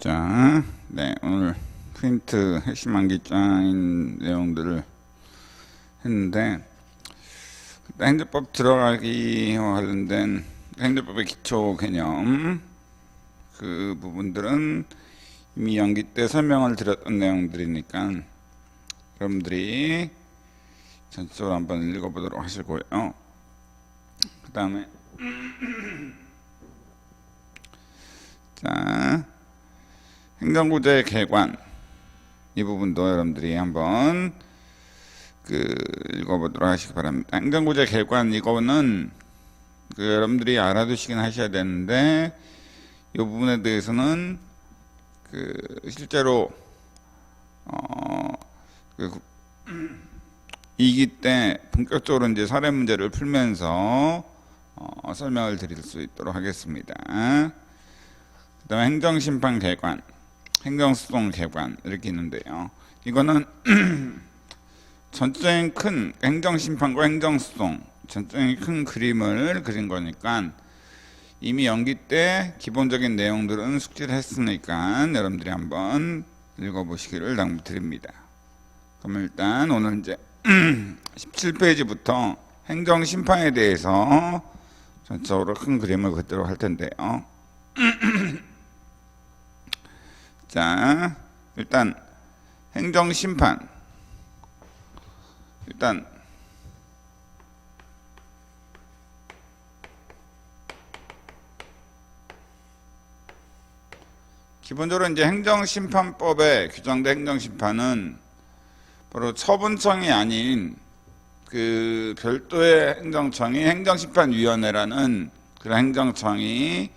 자, 네, 오늘 프린트 핵심 암기장인 내용들을 했는데, 행정법 들어가기와 관련된 행정법의 기초 개념, 그 부분들은 이미 연기 때 설명을 드렸던 내용들이니까 여러분들이 전체적으로 한번 읽어보도록 하시고요. 그 다음에 자, 행정구조의 개관, 이 부분도 여러분들이 한번 읽어보도록 하시기 바랍니다. 행정구조의 개관, 이거는 여러분들이 알아두시긴 하셔야 되는데, 이 부분에 대해서는 실제로 2기 때 본격적으로 이제 사례 문제를 풀면서 설명을 드릴 수 있도록 하겠습니다. 그 다음에 행정심판 개관, 행정소송 개관 이렇게 있는데요. 이거는 전적인 큰 행정심판과 행정소송, 전적인 큰 그림을 그린 거니까 이미 연기 때 기본적인 내용들은 숙지를 했으니까 여러분들이 한번 읽어보시기를 당부드립니다. 그럼 일단 오늘 이제 17페이지부터 행정심판에 대해서 전적으로 큰 그림을 그리도록 할 텐데요. 자, 일단 행정심판, 일단 기본적으로 이제 행정심판법에 규정된 행정심판은 바로 처분청이 아닌 별도의 행정청이 행정심판위원회라는 그런 행정청이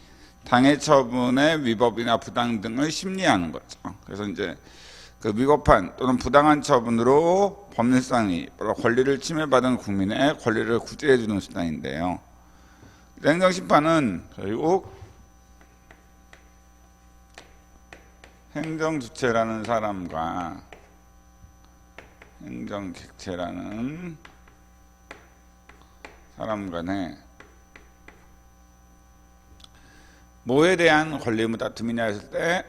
당해 처분의 위법이나 부당 등을 심리하는 거죠. 그래서 이제 위법한 또는 부당한 처분으로 법률상의 권리를 침해받은 국민의 권리를 구제해주는 수단인데요. 행정심판은 결국 행정주체라는 사람과 행정객체라는 사람 간에 뭐에 대한 권리 의무 다툼이냐 했을 때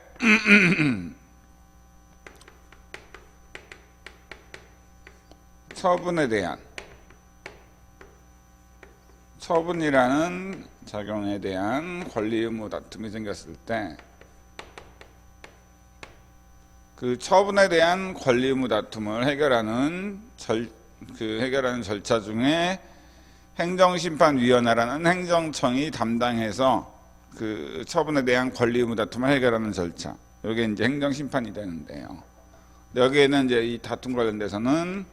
처분에 대한, 처분이라는 작용에 대한 권리 의무 다툼이 생겼을 때 그 처분에 대한 권리 의무 다툼을 해결하는 해결하는 절차 중에 행정심판위원회라는 행정청이 담당해서 그 처분에 대한 권리 의무 다툼을 해결하는 절차, 이게 이제 행정심판이 되는데요. 여기에는 이제 이 다툼 관련돼서는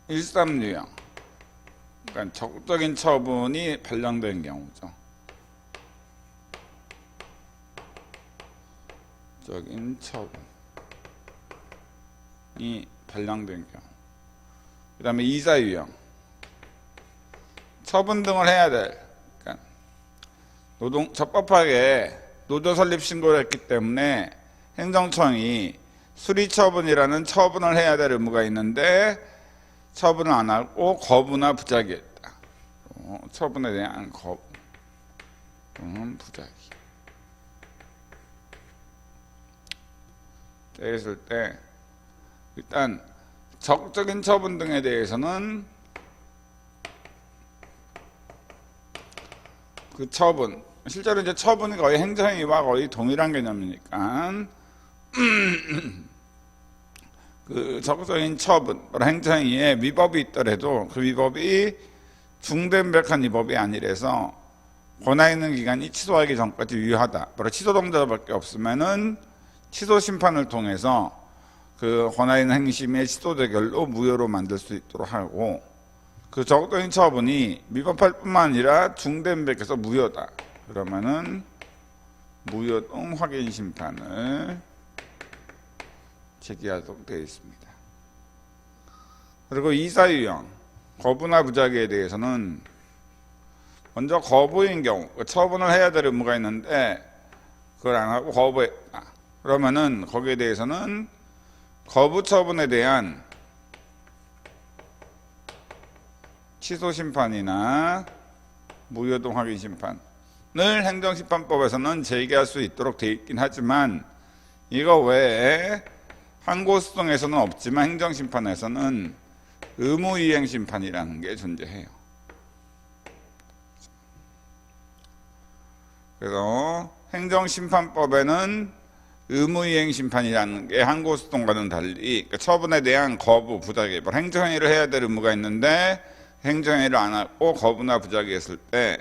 13유형, 그러니까 적극적인 처분이 발령된 경우죠. 적인 처분이 발령된 경우. 그 다음에 2사유형, 처분 등을 해야 될, 그러니까 적법하게 노조 설립 신고를 했기 때문에 행정청이 수리처분이라는 처분을 해야 될 의무가 있는데 처분을 안 하고 거부나 부작위했다. 처분에 대한 거부 또는 부작위. 했을 때 일단 적극적인 처분 등에 대해서는 그 처분, 실제로 이제 처분이 거의 행정행위와 거의 동일한 개념이니까 그 적극적인 처분, 행정행위에 위법이 있더라도 그 위법이 중대명백한 위법이 아니라서 권한 있는 기간이 취소하기 전까지 유효하다. 바로 취소 동자밖에 없으면은 취소 심판을 통해서 그 권한 있는 행심의 취소 대결로 무효로 만들 수 있도록 하고, 그 적극적인 처분이 위법할 뿐만 아니라 중대명백해서 무효다. 그러면은 무효동 확인 심판을 제기하도록 되어 있습니다. 그리고 2사유형, 거부나 부작위에 대해서는 먼저 거부인 경우, 처분을 해야 될 의무가 있는데 그걸 안 하고 거부했다. 그러면은 거기에 대해서는 거부 처분에 대한 취소 심판이나 무효동 확인 심판 행정심판법에서는 제기할 수 있도록 돼 있긴 하지만 이거 외에 항고소송에서는 없지만 행정심판에서는 의무이행심판이라는 게 존재해요. 그래서 행정심판법에는 의무이행심판이라는 게 항고소송과는 달리 그러니까 처분에 대한 거부, 부작위, 행정행위를 해야 될 의무가 있는데 행정행위를 안 하고 거부나 부작위했을 때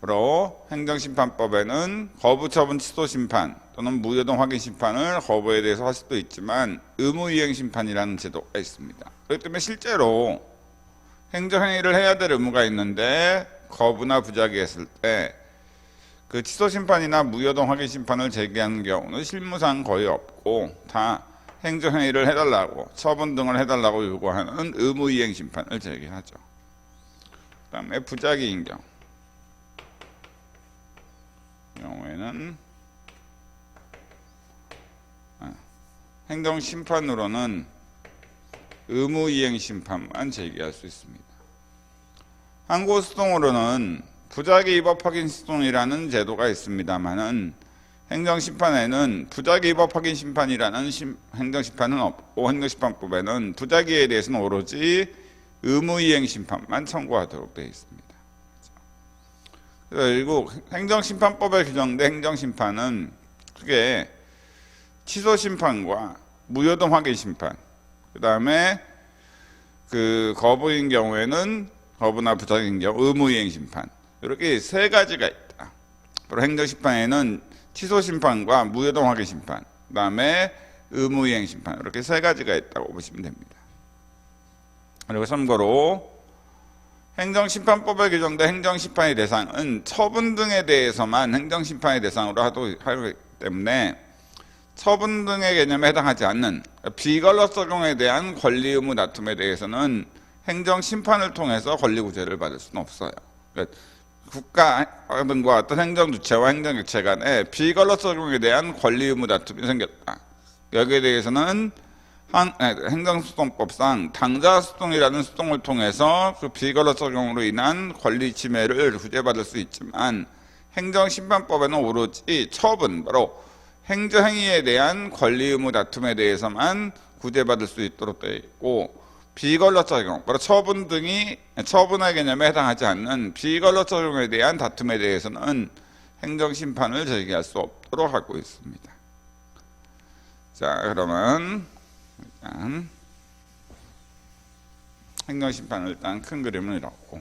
바로 행정심판법에는 거부처분 취소심판 또는 무효동 확인심판을 거부에 대해서 할 수도 있지만 의무이행심판이라는 제도가 있습니다. 그렇기 때문에 실제로 행정행위를 해야 될 의무가 있는데 거부나 부작위했을 때 그 취소심판이나 무효동 확인심판을 제기하는 경우는 실무상 거의 없고 다 행정행위를 해달라고 처분 등을 해달라고 요구하는 의무이행심판을 제기하죠. 그 다음에 부작위인 경우에는 행정심판으로는 의무이행심판만 제기할 수 있습니다. 항고소송으로는 부작위 위법 확인 소송이라는 제도가 있습니다만은 행정심판에는 부작위 위법 확인 심판이라는 행정심판은 없고 행정심판법에는 부작위에 대해서는 오로지 의무이행심판만 청구하도록 되어 있습니다. 그리고 행정심판법에 규정된 행정심판은 크게 취소심판과 무효동 확인심판, 그 다음에 그 거부인 경우에는 거부나 부작위인 경우 의무이행심판 이렇게 세 가지가 있다. 바로 행정심판에는 취소심판과 무효동 확인심판, 그 다음에 의무이행심판 이렇게 세 가지가 있다고 보시면 됩니다. 그리고 참고로 행정심판법에 규정된 행정심판의 대상은 처분 등에 대해서만 행정심판의 대상으로 하기 때문에 처분 등의 개념에 해당하지 않는 비권력 적용에 대한 권리 의무 다툼에 대해서는 행정심판을 통해서 권리구제를 받을 수는 없어요. 그러니까 국가 등과 어떤 행정주체와 행정객체 간에 비권력 적용에 대한 권리 의무 다툼이 생겼다. 여기에 대해서는 행정소송법상 당자소송이라는 소송을 통해서 그 비권력 적용으로 인한 권리 침해를 구제받을 수 있지만 행정심판법에는 오로지 처분, 바로 행정행위에 대한 권리 의무 다툼에 대해서만 구제받을 수 있도록 되어 있고 비권력 적용, 바로 처분 등이 처분의 개념에 해당하지 않는 비권력 적용에 대한 다툼에 대해서는 행정심판을 제기할 수 없도록 하고 있습니다. 자, 그러면 일단 행정심판은 일단 큰 그림을 이뤘고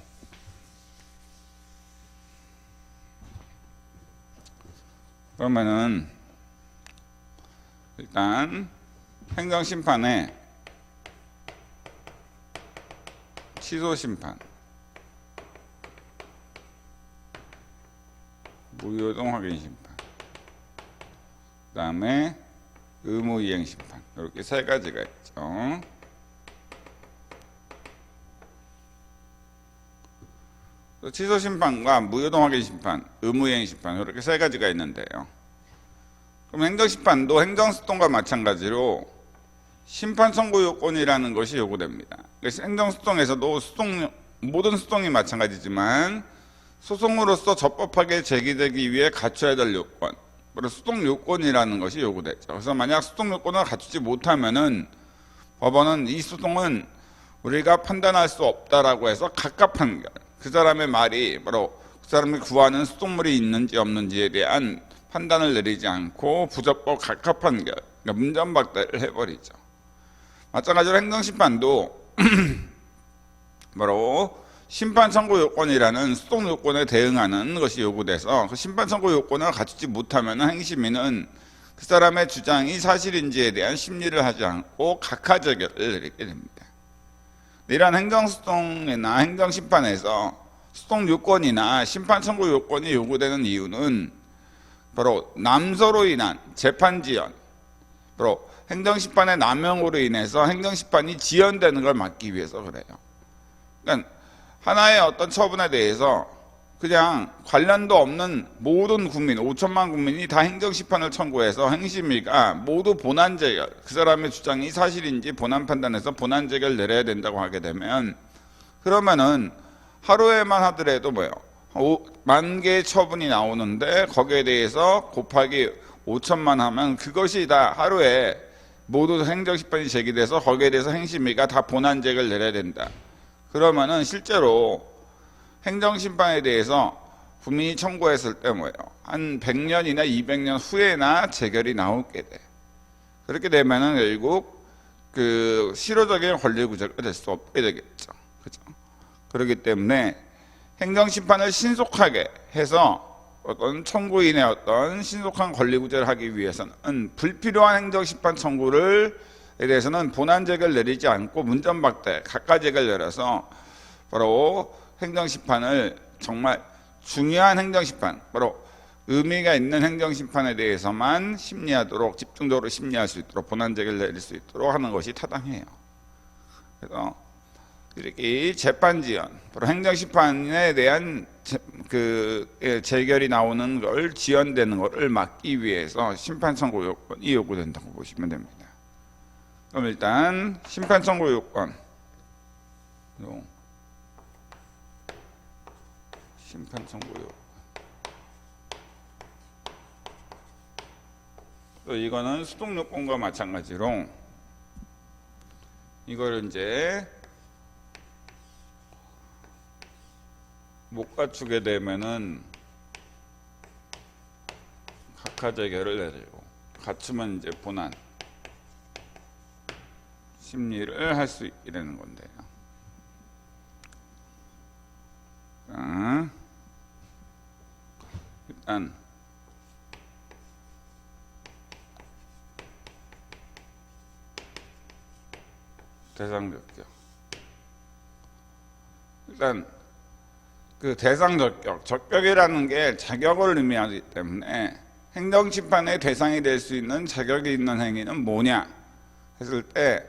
그러면은 일단 행정심판에 취소심판, 무효동 확인심판, 그 다음에 의무이행심판 이렇게 세 가지가 있죠. 취소심판과 무효동 확인심판, 의무이행심판 이렇게 세 가지가 있는데요. 그럼 행정심판도 행정소송과 마찬가지로 심판 청구 요건이라는 것이 요구됩니다. 그래서 행정소송에서도 모든 소송이 마찬가지지만 소송으로서 적법하게 제기되기 위해 갖춰야 될 요건, 바로 소송 요건이라는 것이 요구되죠. 그래서 만약 소송 요건을 갖추지 못하면은 법원은 이 소송은 우리가 판단할 수 없다라고 해서 각각 판결, 그 사람의 말이 바로 그 사람이 구하는 소송물이 있는지 없는지에 대한 판단을 내리지 않고 부적법 각각 판결, 그러니까 문전박대를 해버리죠. 마찬가지로 행정심판도 바로 심판 청구 요건이라는 소송 요건에 대응하는 것이 요구돼서 그 심판 청구 요건을 갖추지 못하면 행심위는 그 사람의 주장이 사실인지에 대한 심리를 하지 않고 각하재결을 내리게 됩니다. 이러한 행정소송이나 행정심판에서 소송 요건이나 심판 청구 요건이 요구되는 이유는 바로 남소로 인한 재판 지연, 바로 행정심판의 남용으로 인해서 행정심판이 지연되는 걸 막기 위해서 그래요. 그러니까 하나의 어떤 처분에 대해서 그냥 관련도 없는 모든 국민, 5천만 국민이 다 행정심판을 청구해서 행심위가 모두 본안재결, 그 사람의 주장이 사실인지 본안 판단해서 본안재결 내려야 된다고 하게 되면 그러면은 하루에만 하더라도 만 개의 처분이 나오는데 거기에 대해서 곱하기 5천만 하면 그것이 다 하루에 모두 행정심판이 제기돼서 거기에 대해서 행심위가 다 본안제를 내려야 된다. 그러면은 실제로 행정심판에 대해서 국민이 청구했을 때 뭐예요? 한 100년이나 200년 후에나 재결이 나오게 돼. 그렇게 되면은 결국 그 실효적인 권리구제가 될 수 없게 되겠죠. 그죠? 그렇기 때문에 행정심판을 신속하게 해서 어떤 청구인의 어떤 신속한 권리구제를 하기 위해서는 불필요한 행정심판 청구에 대해서는 본안제를 내리지 않고 문전박대 각하제를 내려서 바로 행정심판을 정말 중요한 행정심판, 바로 의미가 있는 행정심판에 대해서만 심리하도록 집중적으로 심리할 수 있도록 본안제를 내릴 수 있도록 하는 것이 타당해요. 그래서 이렇게 재판지연, 바로 행정심판에 대한 재결이 나오는 걸 지연되는 것을 막기 위해서 심판 청구 요건이 요구된다고 보시면 됩니다. 그럼 일단 심판 청구 요건, 심판 청구 요건. 또 이거는 수동 요건과 마찬가지로 이걸 이제 못 갖추게 되면은 각하재결을 내리고 갖추면 이제 본안 심리를 할 수 있게 되는 건데요. 자, 일단 대상적격. 일단 그 대상적격, 적격이라는 게 자격을 의미하기 때문에 행정심판의 대상이 될 수 있는 자격이 있는 행위는 뭐냐 했을 때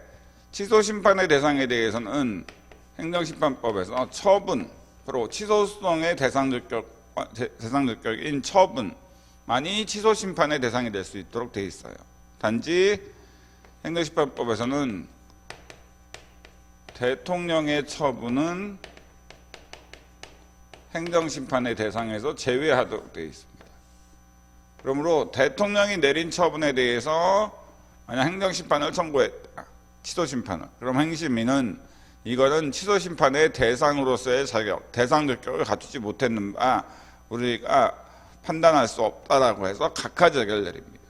취소심판의 대상에 대해서는 행정심판법에서 처분, 바로 취소수동의 대상적격인 처분만이 취소심판의 대상이 될 수 있도록 돼 있어요. 단지 행정심판법에서는 대통령의 처분은 행정심판의 대상에서 제외하도록 되어 있습니다. 그러므로 대통령이 내린 처분에 대해서 만약 행정심판을 청구했다, 취소심판을, 그럼 행심위는 이거는 취소심판의 대상으로서의 자격, 대상적격을 갖추지 못했는 바 우리가 판단할 수 없다라고 해서 각하재결을 내립니다.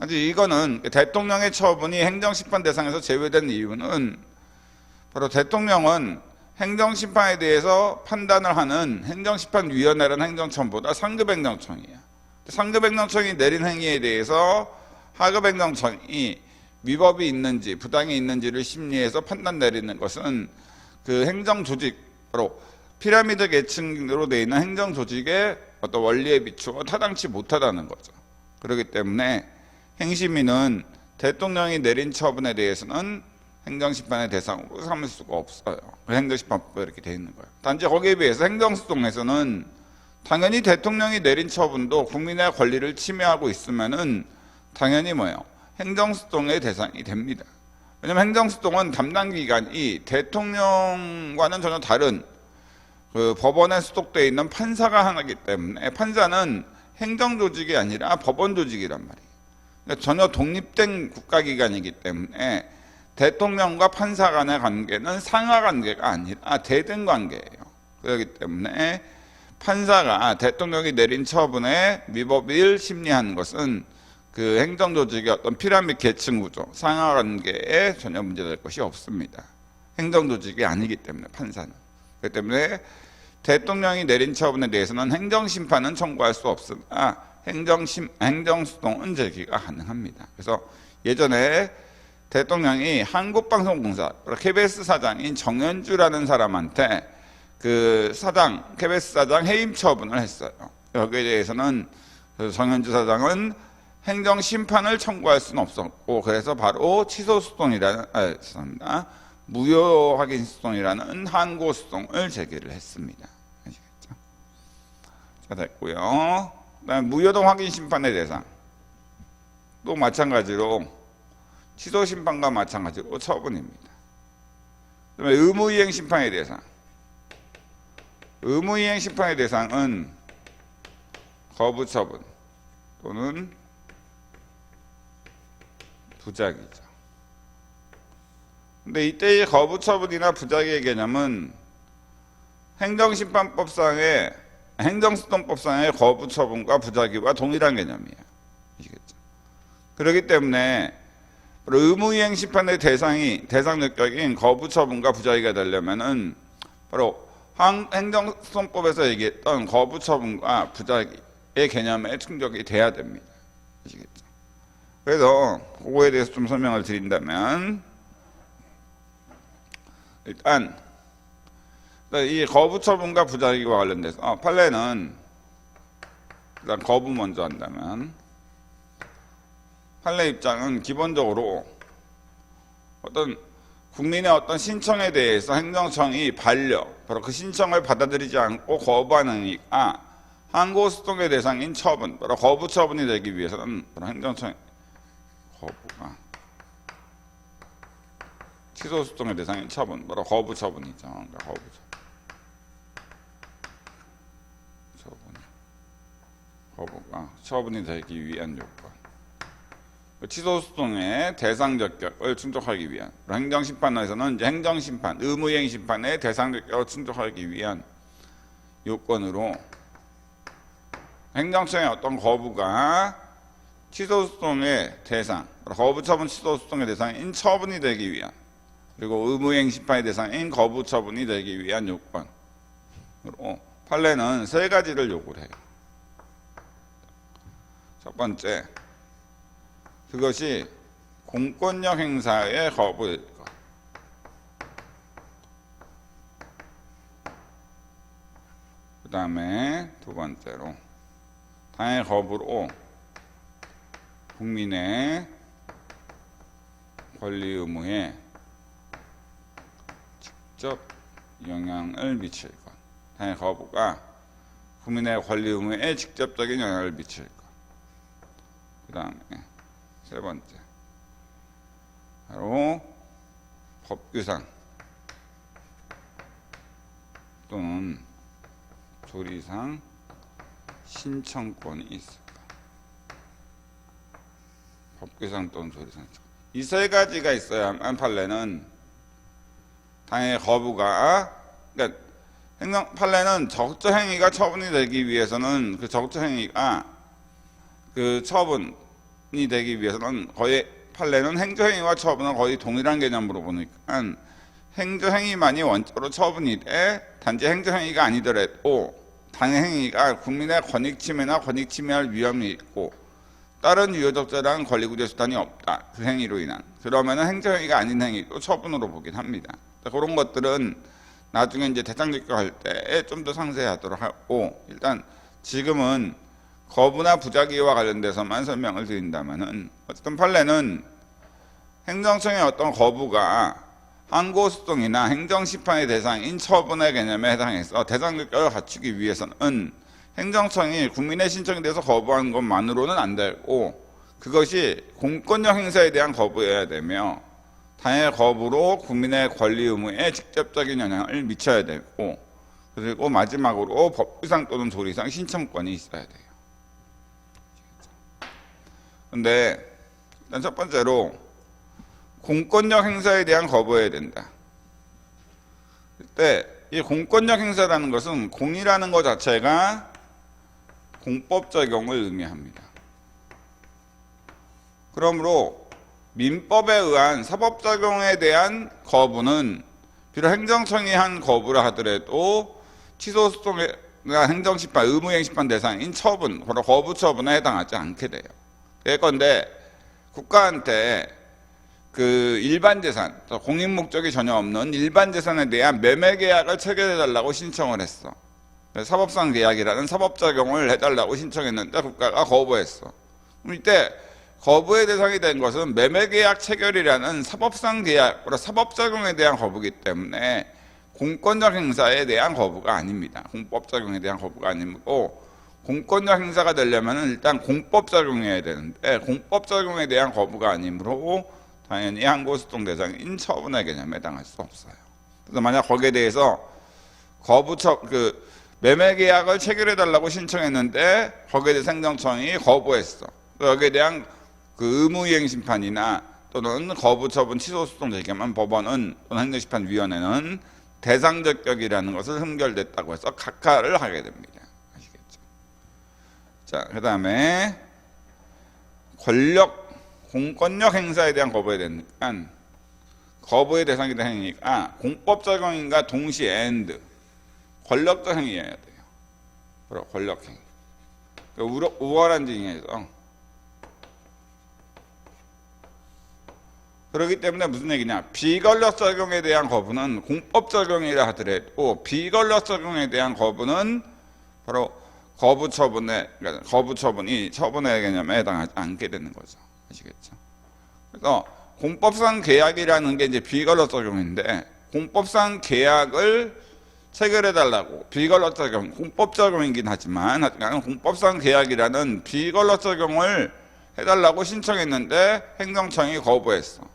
단지 이거는 대통령의 처분이 행정심판 대상에서 제외된 이유는 바로 대통령은 행정심판에 대해서 판단을 하는 행정심판위원회라는 행정청보다 상급행정청이에요. 상급행정청이 내린 행위에 대해서 하급행정청이 위법이 있는지 부당이 있는지를 심리해서 판단 내리는 것은 그 행정조직, 바로 피라미드 계층으로 되어 있는 행정조직의 어떤 원리에 비추어 타당치 못하다는 거죠. 그렇기 때문에 행심위는 대통령이 내린 처분에 대해서는 행정심판의 대상으로 삼을 수가 없어요. 행정심판법에 이렇게 되어 있는 거예요. 단지 거기에 비해서 행정소송에서는 당연히 대통령이 내린 처분도 국민의 권리를 침해하고 있으면은 당연히 뭐예요? 행정소송의 대상이 됩니다. 왜냐하면 행정소송은 담당기관이 대통령과는 전혀 다른 그 법원에 수독되어 있는 판사가 하나이기 때문에 판사는 행정조직이 아니라 법원조직이란 말이에요. 그러니까 전혀 독립된 국가기관이기 때문에 대통령과 판사 간의 관계는 상하 관계가 아니라 대등 관계예요. 그렇기 때문에 판사가 대통령이 내린 처분에 위법을 심리하는 것은 그 행정조직의 어떤 피라미드 계층 구조, 상하 관계에 전혀 문제될 것이 없습니다. 행정조직이 아니기 때문에 판사는. 그렇기 때문에 대통령이 내린 처분에 대해서는 행정심판은 청구할 수 없으나 행정소송은 제기가 가능합니다. 그래서 예전에 대통령이 한국방송공사 KBS 사장인 정현주라는 사람한테 그 사장, KBS 사장 해임 처분을 했어요. 여기에 대해서는 정현주 사장은 행정심판을 청구할 수는 없었고, 그래서 바로 무효확인소송이라는 항고소송을 제기를 했습니다. 아시겠죠? 자, 됐고요. 그다음에 무효동 확인심판의 대상. 또 마찬가지로 취소심판과 마찬가지로 처분입니다. 그다음에 의무이행심판에 대해서 의무이행 심판의 대상은 거부처분 또는 부작위죠. 근데 이때의 거부처분이나 부작위의 개념은 행정심판법상의 행정소송법상의 거부처분과 부작위와 동일한 개념이에요. 아시겠죠? 그렇기 때문에 의무이행 심판의 대상 역격인 거부처분과 부작위가 되려면은 바로 행정소송법에서 얘기했던 거부처분과 부작위의 개념에 충족이 돼야 됩니다. 아시겠죠? 그래서 그거에 대해서 좀 설명을 드린다면, 일단 이 거부처분과 부작위와 관련돼서 판례는 일단 거부 먼저 한다면, 판례 입장은 기본적으로 어떤 국민의 어떤 신청에 대해서 행정청이 바로 그 신청을 받아들이지 않고 거부하는 행위가 항고소송의 대상인 처분, 바로 거부처분이 되기 위해서는 바로 행정청의 거부가 취소소송의 대상인 처분, 바로 거부처분이죠. 그러니까 거부가 처분이 되기 위한 요건. 취소소송의 대상적격을 충족하기 위한, 행정심판에서는 이제 행정심판, 의무이행심판의 대상적격을 충족하기 위한 요건으로 행정청의 어떤 거부가 취소소송의 대상, 거부처분 취소소송의 대상인 처분이 되기 위한, 그리고 의무이행심판의 대상인 거부처분이 되기 위한 요건으로 판례는 세 가지를 요구를 해요. 첫 번째, 그것이 공권력 행사의 거부일 것. 그 다음에 두 번째로, 당의 거부로 국민의 권리 의무에 직접 영향을 미칠 것. 당의 거부가 국민의 권리 의무에 직접적인 영향을 미칠 것. 그 다음에 세 번째, 바로 법규상 또는 조리상 신청권이 있을까. 법규상 또는 조리상 신청권. 이 세 가지가 있어야만 판례는 당의 거부가, 그러니까 판례는 적조행위가 처분이 되기 위해서는 그 적조행위가 그 처분이 되기 위해서는 거의 판례는 행정행위와 처분은 거의 동일한 개념으로 보니까 행정행위만이 원적으로 처분이 돼, 단지 행정행위가 아니더라도 당의 행위가 국민의 권익침해나 권익침해할 위험이 있고 다른 유효적절한 권리구제 수단이 없다. 그 행위로 인한. 그러면은 행정행위가 아닌 행위도 처분으로 보긴 합니다. 그런 것들은 나중에 이제 대상적격할 때 좀 더 상세히 하도록 하고, 일단 지금은 거부나 부작위와 관련돼서만 설명을 드린다면은, 어쨌든 판례는 행정청의 어떤 거부가 항고소송이나 행정심판의 대상인 처분의 개념에 해당해서 대상적격을 갖추기 위해서는 행정청이 국민의 신청에 대해서 거부하는 것만으로는 안 되고, 그것이 공권력 행사에 대한 거부여야 되며 당의 거부로 국민의 권리 의무에 직접적인 영향을 미쳐야 되고, 그리고 마지막으로 법규상 또는 조리상 신청권이 있어야 돼요. 근데 일단 첫 번째로 공권력 행사에 대한 거부여야 된다. 그때 이 공권력 행사라는 것은 공이라는 것 자체가 공법 적용을 의미합니다. 그러므로 민법에 의한 사법 적용에 대한 거부는 비록 행정청이 한 거부라 하더라도 취소소송이나 행정심판, 의무행심판 대상인 처분, 바로 거부처분에 해당하지 않게 돼요. 예컨대 국가한테 그 일반 재산, 공익 목적이 전혀 없는 일반 재산에 대한 매매 계약을 체결해달라고 신청을 했어. 사법상 계약이라는 사법 적용을 해달라고 신청했는데 국가가 거부했어. 그럼 이때 거부의 대상이 된 것은 매매 계약 체결이라는 사법상 계약, 사법 적용에 대한 거부이기 때문에 공권력 행사에 대한 거부가 아닙니다. 공법 적용에 대한 거부가 아니고, 공권력 행사가 되려면 일단 공법 적용해야 되는데 공법 적용에 대한 거부가 아니므로 당연히 항고소송 대상인 처분의 개념에 해당할 수 없어요. 그래서 만약 거기에 대해서 매매 계약을 체결해 달라고 신청했는데 거기에 대해서 행정청이 거부했어. 여기에 대한 그 의무이행 심판이나 또는 거부 처분 취소 소송 제기하면 법원은 또는 행정심판위원회는 대상적격이라는 것을 흠결됐다고 해서 각하를 하게 됩니다. 아시겠죠? 자, 그 다음에 공권력 행사에 대한 거부에 되니까 거부의 대상이 된 행위가 공법 적용인가 동시에 and 권력적 행위여야 돼요. 바로 권력 행위. 우월한 징에서 그렇기 때문에 무슨 얘기냐? 비권력 적용에 대한 거부는 공법 적용이라 하더라도 비권력 적용에 대한 거부는 바로 거부 처분이 처분의 개념에 해당하지 않게 되는 거죠. 아시겠죠? 그래서 공법상 계약이라는 게 이제 비권력 적용인데 공법상 계약을 체결해 달라고 비권력 적용, 공법 적용이긴 하지만 공법상 계약이라는 비권력 적용을 해달라고 신청했는데 행정청이 거부했어.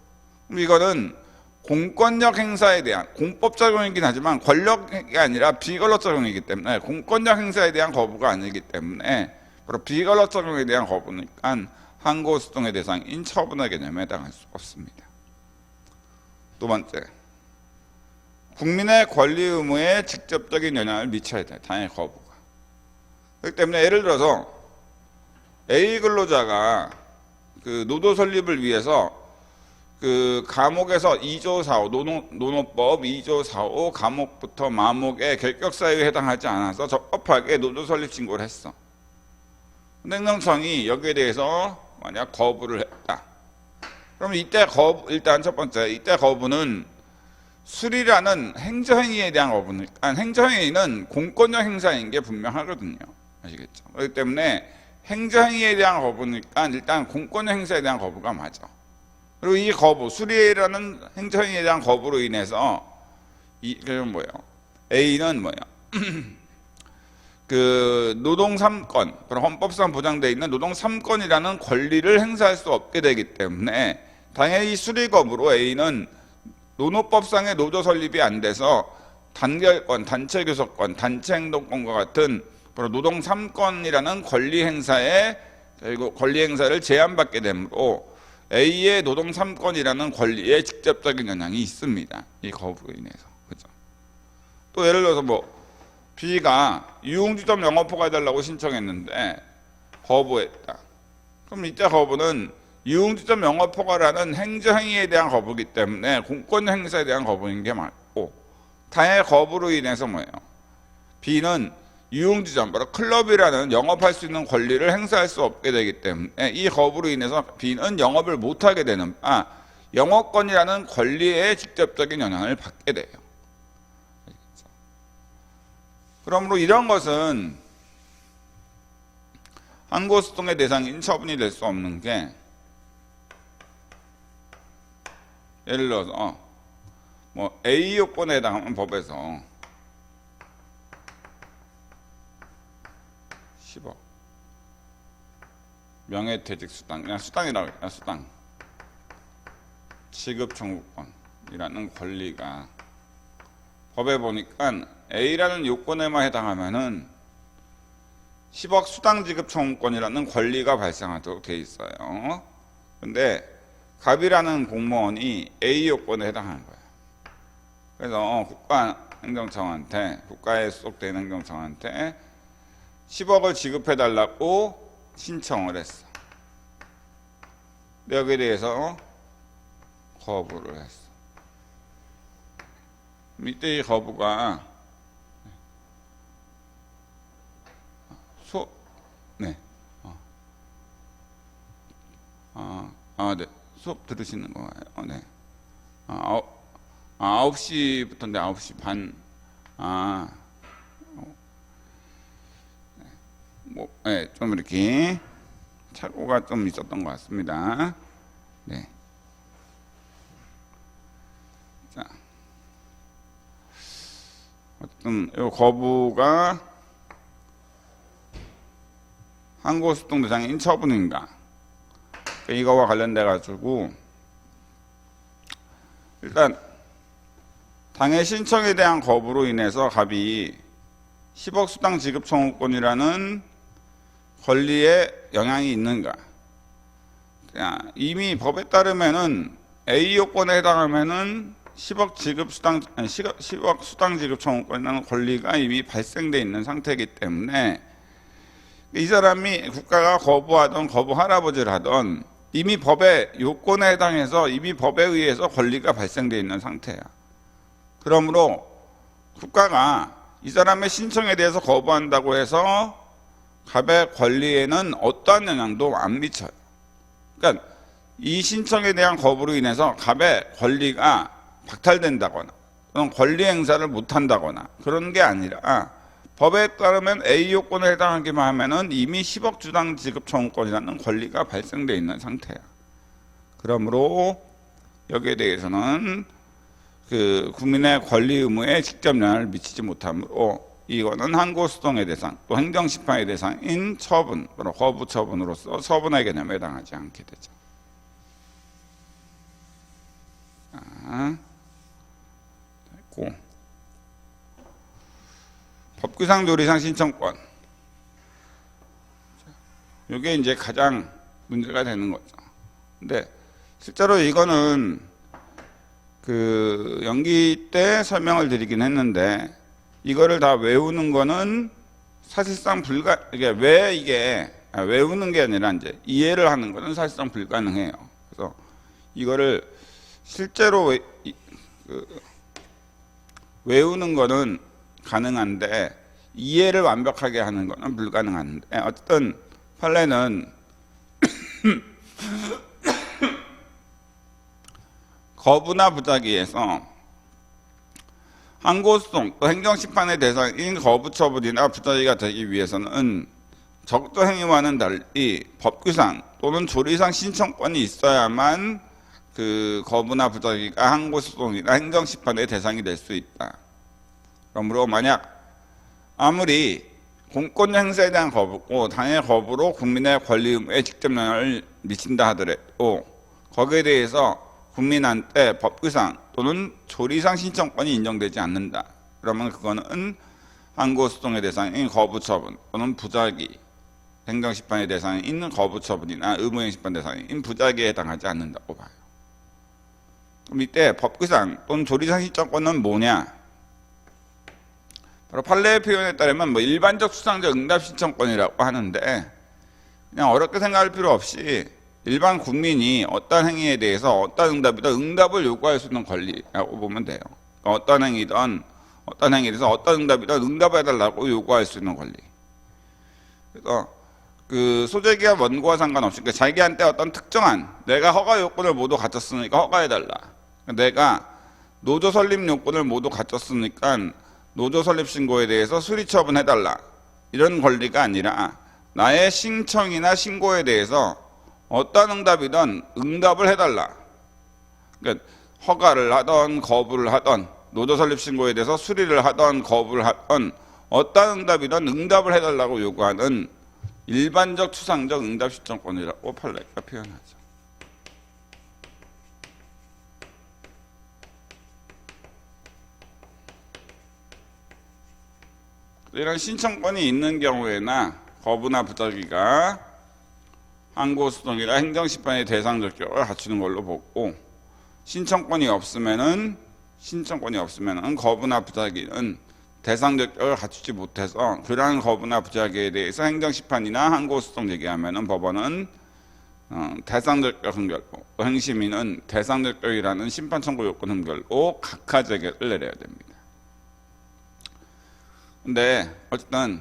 그럼 이거는 공권력 행사에 대한 공법 적용이긴 하지만 권력이 아니라 비권력 적용이기 때문에 공권력 행사에 대한 거부가 아니기 때문에 바로 비권력 적용에 대한 거부니까 항고소송의 대상인 처분의 개념에 해당할 수 없습니다. 두 번째, 국민의 권리 의무에 직접적인 영향을 미쳐야 돼. 당연히 거부가. 그렇기 때문에 예를 들어서 A 근로자가 그 노조 설립을 위해서 그 감옥에서 2조 4호 노노법 2조 4호 감옥부터 마목의 결격사유에 해당하지 않아서 적법하게 노조 설립 신고를 했어. 근데 행정청이 여기에 대해서 만약 거부를 했다. 그럼 이때 일단 첫 번째, 이때 거부는 수리라는 행정행위에 대한 거부니까 행정행위는 공권력 행사인 게 분명하거든요. 아시겠죠? 그렇기 때문에 행정행위에 대한 거부니까 일단 공권력 행사에 대한 거부가 맞아. 그리고 이 거부, 수리라는 행정행위에 대한 거부로 인해서 A는 그 노동 3권, 헌법상 보장되어 있는 노동 3권이라는 권리를 행사할 수 없게 되기 때문에 당연히 수리 거부로 A는 노노법상의 노조 설립이 안 돼서 단결권, 단체 교섭권, 단체 행동권과 같은 노동 3권이라는 권리 행사를 제한받게 되므로 A의 노동 3권이라는 권리에 직접적인 영향이 있습니다. 이 거부로 인해서. 그죠? 또 예를 들어서 B가 유흥주점 영업허가 해달라고 신청했는데 거부했다. 그럼 이때 거부는 유흥주점 영업허가라는 행정행위에 대한 거부이기 때문에 공권력 행사에 대한 거부인 게 맞고 당의 거부로 인해서 B는 유흥주점, 바로 클럽이라는 영업할 수 있는 권리를 행사할 수 없게 되기 때문에 이 거부로 인해서 B는 영업을 못하게 되는 영업권이라는 권리에 직접적인 영향을 받게 돼요. 그러므로 이런 것은 항고소송의 대상인 처분이 될 수 없는 게 예를 들어서 A 요건에 해당하면 법에서 10억 명예퇴직 수당, 그냥 수당이라고 해요. 수당 지급 청구권이라는 권리가 법에 보니까 A라는 요건에만 해당하면은 10억 수당 지급 청구권이라는 권리가 발생하도록 돼 있어요. 근데 갑이라는 공무원이 A 요건에 해당하는 거예요. 그래서 국가에 소속된 행정청한테 10억을 지급해 달라고 신청을 했어. 여기에 대해서 거부를 했어. 이때 이 거부가 네. 수업 들으시는 거예요. 네. 9시부터인데 9시 반. 좀 이렇게 착오가 좀 있었던 것 같습니다. 네. 자, 어쨌든 이 거부가 항고소송 대상인 처분인가? 이거와 관련돼 가지고 일단 당해 신청에 대한 거부로 인해서 갑이 10억 수당 지급 청구권이라는 권리에 영향이 있는가? 이미 법에 따르면은 A 요건에 해당하면은 10억 수당 지급 청구권이라는 권리가 이미 발생돼 있는 상태이기 때문에 이 사람이 국가가 거부하던 거부할아버지를 하던 이미 법의 요건에 해당해서 이미 법에 의해서 권리가 발생돼 있는 상태야. 그러므로 국가가 이 사람의 신청에 대해서 거부한다고 해서 갑의 권리에는 어떠한 영향도 안 미쳐요. 그러니까 이 신청에 대한 거부로 인해서 갑의 권리가 박탈된다거나 또는 권리 행사를 못한다거나 그런 게 아니라 법에 따르면 A 요건에 해당하기만 하면은 이미 10억 주당 지급 청구권이라는 권리가 발생돼 있는 상태야. 그러므로 여기에 대해서는 그 국민의 권리 의무에 직접 영향을 미치지 못하므로 이거는 항고소송의 대상 또 행정심판의 대상인 처분 또는 거부 처분으로서 처분의 개념에 해당하지 않게 되죠. 됐고 법규상 조리상 신청권 이게 이제 가장 문제가 되는 거죠. 근데 실제로 이거는 그 연기 때 설명을 드리긴 했는데 이거를 다 외우는 거는 사실상 이게 외우는 게 아니라 이제 이해를 하는 거는 사실상 불가능해요. 그래서 이거를 실제로 외우는 거는 가능한데 이해를 완벽하게 하는 거는 불가능한데 어쨌든 판례는 거부나 부작위에서 항고소송 또 행정심판의 대상인 거부처분이나 부작위가 되기 위해서는 적도 행위와는 달리 법규상 또는 조리상 신청권이 있어야만 그 거부나 부작위가 항고소송이나 행정심판의 대상이 될 수 있다. 그러므로 만약 아무리 공권 행사에 대한 거부고 당의 거부로 국민의 권리 의무에 직접 영향을 미친다 하더라도 거기에 대해서 국민한테 법규상 또는 조리상 신청권이 인정되지 않는다. 그러면 그거는 항고소송의 대상인 거부처분 또는 부작위, 행정심판의 대상인 거부처분이나 의무행심판 대상인 부작위에 해당하지 않는다고 봐요. 그럼 이때 법규상 또는 조리상 신청권은 뭐냐? 바로 판례의 표현에 따르면 뭐 일반적 수상적 응답 신청권이라고 하는데 그냥 어렵게 생각할 필요 없이 일반 국민이 어떤 행위에 대해서 어떤 응답이든 응답을 요구할 수 있는 권리라고 보면 돼요. 어떤 행위든 어떤 행위에 대해서 어떤 응답이든 응답을 해달라고 요구할 수 있는 권리. 그래서 그 소재기와 원고와 상관없이 그러니까 자기한테 어떤 특정한 내가 허가 요건을 모두 갖췄으니까 허가해달라. 내가 노조 설립 요건을 모두 갖췄으니까 노조 설립 신고에 대해서 수리 처분해달라. 이런 권리가 아니라 나의 신청이나 신고에 대해서 어떤 응답이든 응답을 해달라. 그러니까 허가를 하던 거부를 하던 노조 설립 신고에 대해서 수리를 하던 거부를 하던 어떤 응답이든 응답을 해달라고 요구하는 일반적 추상적 응답 신청권이라고 판례가 표현하죠. 이런 신청권이 있는 경우에나 거부나 부작위가 항고소송이나 행정심판의 대상 적격을 갖추는 걸로 보고 신청권이 없으면은 거부나 부작위는 대상 적격을 갖추지 못해서 그러한 거부나 부작위에 대해서 행정심판이나 항고소송 제기하면은 법원은 대상 적격 흥결로 행심위는 대상 적격이라는 심판 청구 요건 흥결로 각하 재결을 내려야 됩니다. 근데 어쨌든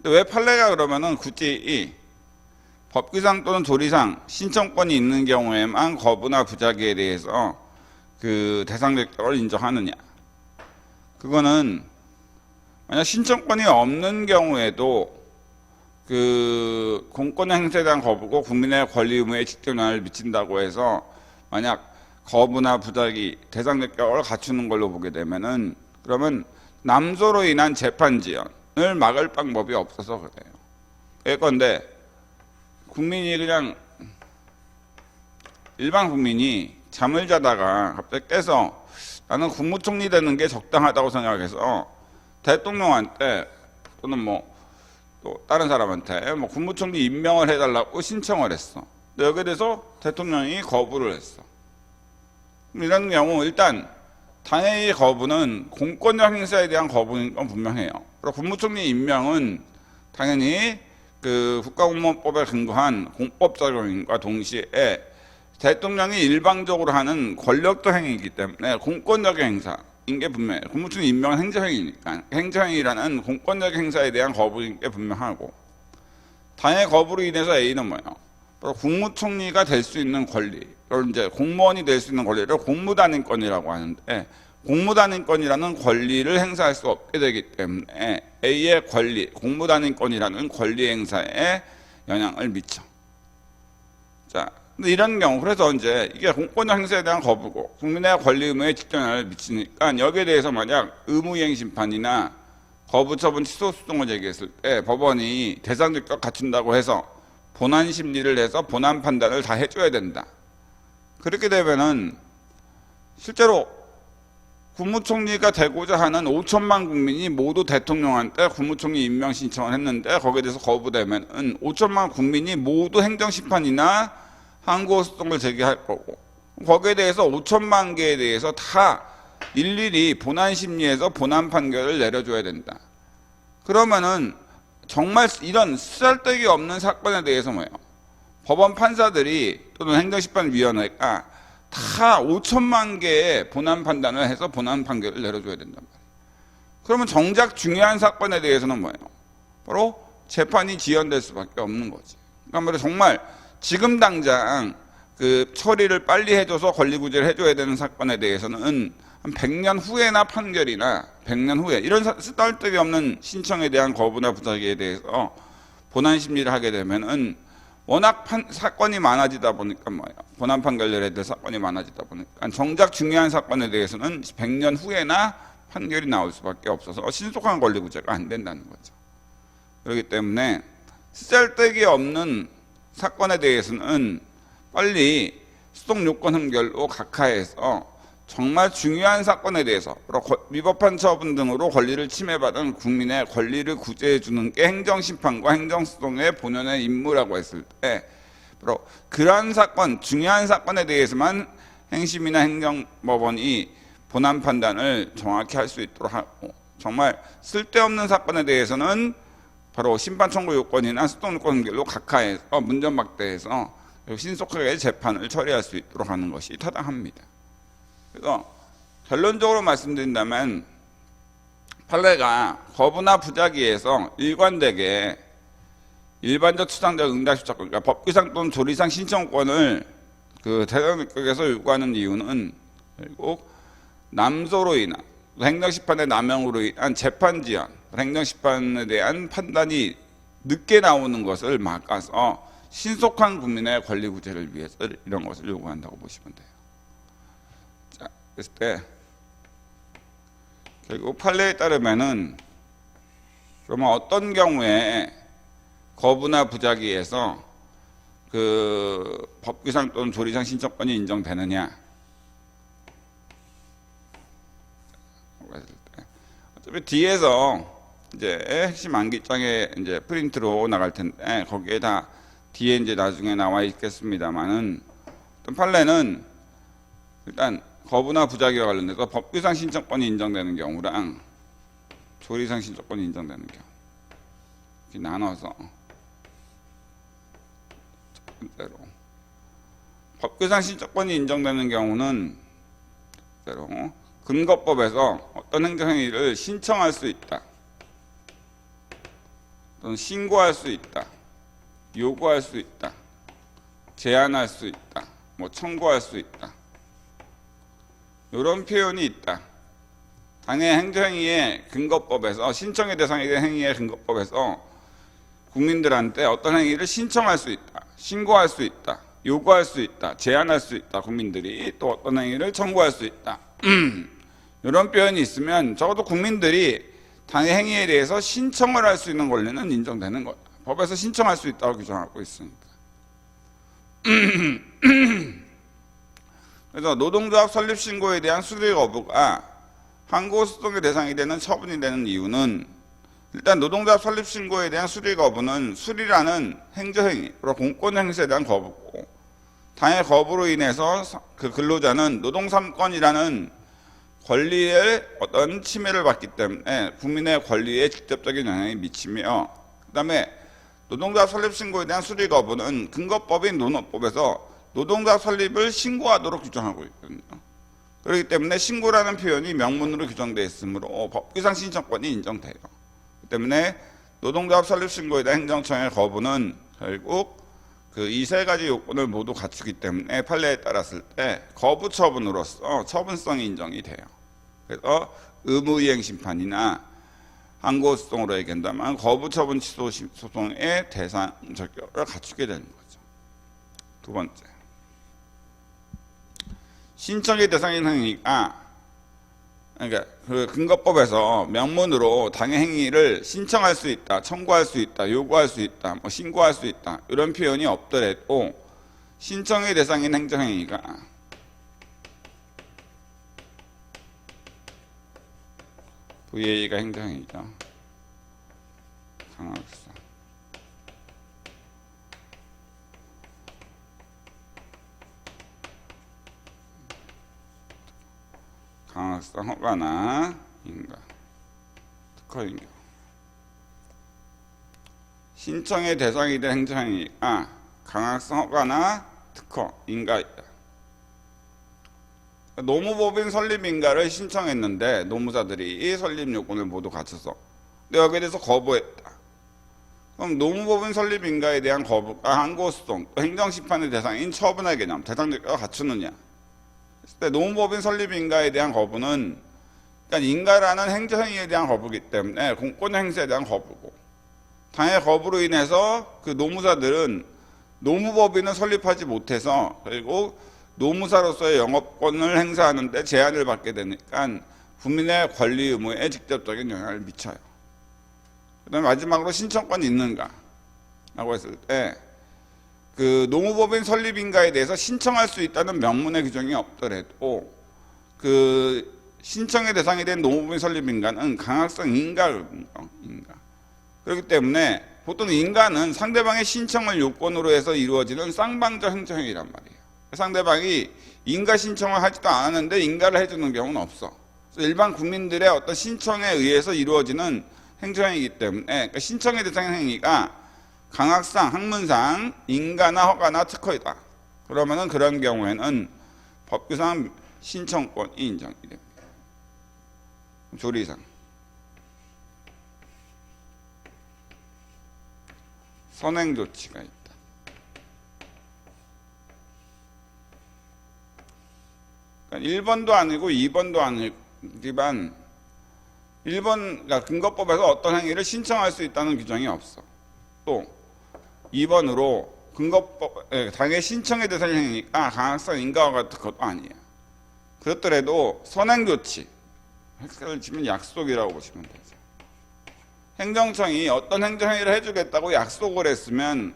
왜 판례가 그러면은 굳이 이 법규상 또는 조리상 신청권이 있는 경우에만 거부나 부작위에 대해서 그 대상 적격을 인정하느냐? 그거는 만약 신청권이 없는 경우에도 그 공권 행사에 대한 거부고 국민의 권리 의무에 직접 영향을 미친다고 해서 만약 거부나 부작위 대상 적격을 갖추는 걸로 보게 되면은 그러면 남소로 인한 재판 지연을 막을 방법이 없어서 그래요. 예컨대 국민이 그냥 일반 국민이 잠을 자다가 갑자기 깨서 나는 국무총리 되는 게 적당하다고 생각해서 대통령한테 또는 뭐 또 다른 사람한테 뭐 국무총리 임명을 해달라고 신청을 했어. 근데 여기에 대해서 대통령이 거부를 했어. 이런 경우 일단 당의 거부는 공권력 행사에 대한 거부인 건 분명해요. 그리고 국무총리 임명은 당연히 그 국가공무원법에 근거한 공법 적용과 동시에 대통령이 일방적으로 하는 권력적 행위이기 때문에 공권력의 행사인 게 분명해요. 국무총리 임명은 행정행위니까 행정행위라는 공권력 행사에 대한 거부인 게 분명하고, 당의 거부로 인해서 A는 뭐예요? 바로 국무총리가 될 수 있는 권리, 이제 공무원이 될 수 있는 권리를 공무단임권이라고 하는데, 공무단임권이라는 권리를 행사할 수 없게 되기 때문에 A의 권리, 공무단임권이라는 권리 행사에 영향을 미쳐. 자, 근데 이런 경우, 그래서 이제 이게 공권력 행사에 대한 거부고 국민의 권리 의무에 직접 영향을 미치니까 여기에 대해서 만약 의무이행 심판이나 거부처분 취소 소송을 제기했을 때 법원이 대상적격 갖춘다고 해서 본안 심리를 해서 본안 판단을 다 해줘야 된다. 그렇게 되면은 실제로 국무총리가 되고자 하는 5천만 국민이 모두 대통령한테 국무총리 임명 신청을 했는데 거기에 대해서 거부되면은 5천만 국민이 모두 행정심판이나 항고소송을 제기할 거고, 거기에 대해서 5천만 개에 대해서 다 일일이 본안 심리에서 본안 판결을 내려줘야 된다. 그러면은 정말 이런 쓰잘데기 없는 사건에 대해서 뭐예요? 법원 판사들이 또는 행정심판위원회가 다 5천만 개의 본안 판단을 해서 본안 판결을 내려줘야 된단 말이에요. 그러면 정작 중요한 사건에 대해서는 뭐예요? 바로 재판이 지연될 수밖에 없는 거지. 그러니까 말이에요, 정말 지금 당장 그 처리를 빨리 해줘서 권리구제를 해줘야 되는 사건에 대해서는 한 100년 후에나 판결이나 100년 후에 이런 쓰잘데기 없는 신청에 대한 거부나 부작위에 대해서 본안 심리를 하게 되면은 워낙 사건이 많아지다 보니까 뭐예요? 본안 판결 내려야 될 사건이 많아지다 보니까 정작 중요한 사건에 대해서는 100년 후에나 판결이 나올 수밖에 없어서 신속한 권리구제가 안 된다는 거죠. 그렇기 때문에 쓰잘데기 없는 사건에 대해서는 빨리 수동 요건 흠결로 각하해서 정말 중요한 사건에 대해서 위법한 처분 등으로 권리를 침해받은 국민의 권리를 구제해 주는 게 행정심판과 행정소송의 본연의 임무라고 했을 때 바로 그러한 사건, 중요한 사건에 대해서만 행심이나 행정법원이 본안 판단을 정확히 할 수 있도록 하고, 정말 쓸데없는 사건에 대해서는 바로 심판 청구 요건이나 수동 요건 흠결로 각하해서 문전박대해서 신속하게 재판을 처리할 수 있도록 하는 것이 타당합니다. 그래서 결론적으로 말씀드린다면 판례가 거부나 부작위에서 일관되게 일반적 추상적 응답시적, 그러니까 법규상 또는 조리상 신청권을 그 대상적격에서 요구하는 이유는 결국 남소로 인한 행정심판의 남용으로 인한 재판 지연, 행정심판에 대한 판단이 늦게 나오는 것을 막아서 신속한 국민의 권리 구제를 위해서 이런 것을 요구한다고 보시면 돼요. 자, 그랬을 때 결국 판례에 따르면은 그러면 어떤 경우에 거부나 부작위에서 그 법규상 또는 조리상 신청권이 인정되느냐? 어차피 뒤에서 이제 핵심 암기장에 이제 프린트로 나갈 텐데 거기에 다 뒤에 이제 나중에 나와 있겠습니다만은 어떤 판례는 일단 거부나 부작위와 관련돼서 법규상 신청권이 인정되는 경우랑 조리상 신청권이 인정되는 경우 이렇게 나눠서 첫 번째로 법규상 신청권이 인정되는 경우는 첫째로 근거법에서 어떤 행정행위를 신청할 수 있다, 또는 신고할 수 있다, 요구할 수 있다, 제한할 수 있다, 뭐 청구할 수 있다, 이런 표현이 있다. 당의 행정행위의 근거법에서 신청의 대상이 된 행위의 근거법에서 국민들한테 어떤 행위를 신청할 수 있다, 신고할 수 있다, 요구할 수 있다, 제한할 수 있다, 국민들이 또 어떤 행위를 청구할 수 있다. 이런 표현이 있으면 적어도 국민들이 당의 행위에 대해서 신청을 할 수 있는 권리는 인정되는 거다. 법에서 신청할 수 있다고 규정하고 있으니까. 그래서 노동조합 설립신고에 대한 수리 거부가 항고소송의 대상이 되는 처분이 되는 이유는 일단 노동조합 설립 신고에 대한 수리 거부는 수리라는 행정행위, 공권 행사에 대한 거부고, 당해 거부로 인해서 그 근로자는 노동3권이라는 권리의 어떤 침해를 받기 때문에 국민의 권리에 직접적인 영향이 미치며, 그다음에 노동조합 설립 신고에 대한 수리 거부는 근거법인 노노법에서 노동조합 설립을 신고하도록 규정하고 있거든요. 그렇기 때문에 신고라는 표현이 명문으로 규정되어 있으므로 법규상 신청권이 인정돼요. 그렇기 때문에 노동조합 설립 신고에 대한 행정청의 거부는 결국 그 이 세 가지 요건을 모두 갖추기 때문에 판례에 따랐을 때 거부 처분으로서 처분성이 인정이 돼요. 그래서 의무이행 심판이나 항고소송으로 얘기한다면 거부 처분 취소 소송의 대상 적격을 갖추게 되는 거죠. 두 번째, 신청의 대상인 행위가, 그러니까 그 근거법에서 명문으로 당해 행위를 신청할 수 있다, 청구할 수 있다, 요구할 수 있다, 뭐 신고할 수 있다 이런 표현이 없더라도 신청의 대상인 행정행위가 VA가 행정행위죠. 강학사, 강학상 허가나 인가, 특허인 경우 신청의 대상이 된 행정행위가 강학상 허가나 특허 인가이다. 노무법인 설립 인가를 신청했는데 노무사들이 이 설립 요건을 모두 갖춰서 근데 여기에 대해서 거부했다. 그럼 노무법인 설립 인가에 대한 거부가 항고소송, 행정심판의 대상인 처분의 개념, 대상적격을 갖추느냐. 노무법인 설립 인가에 대한 거부는 그러니까 인가라는 행정행위에 대한 거부이기 때문에 공권 행사에 대한 거부고, 당해 거부로 인해서 그 노무사들은 노무법인을 설립하지 못해서 결국 노무사로서의 영업권을 행사하는 데 제한을 받게 되니까 국민의 권리 의무에 직접적인 영향을 미쳐요. 그다음에 마지막으로 신청권이 있는가 라고 했을 때 그 노무법인 설립 인가에 대해서 신청할 수 있다는 명문의 규정이 없더라도 그 신청의 대상이 된 노무법인 설립 인가는 강학성 인가거든요. 인가. 그렇기 때문에 보통 인가는 상대방의 신청을 요건으로 해서 이루어지는 쌍방적 행정행위란 말이에요. 상대방이 인가 신청을 하지도 않았는데 인가를 해주는 경우는 없어. 그래서 일반 국민들의 어떤 신청에 의해서 이루어지는 행정행위이기 때문에 그러니까 신청의 대상 행위가 강학상, 학문상, 인가나 허가나 특허이다. 그러면은 그런 경우에는 법규상 신청권이 인정이 됩니다. 조리상, 선행 조치가 있다. 그러니까 1번도 아니고 2번도 아니지만 1번, 그러니까 근거법에서 어떤 행위를 신청할 수 있다는 규정이 없어. 또 2번으로 근거법, 당해 신청에 대한 행위가 강학상 인가와 같은 것도 아니에요. 그렇더라도 선행조치, 획세를 치면 약속이라고 보시면 되죠. 행정청이 어떤 행정행위를 해주겠다고 약속을 했으면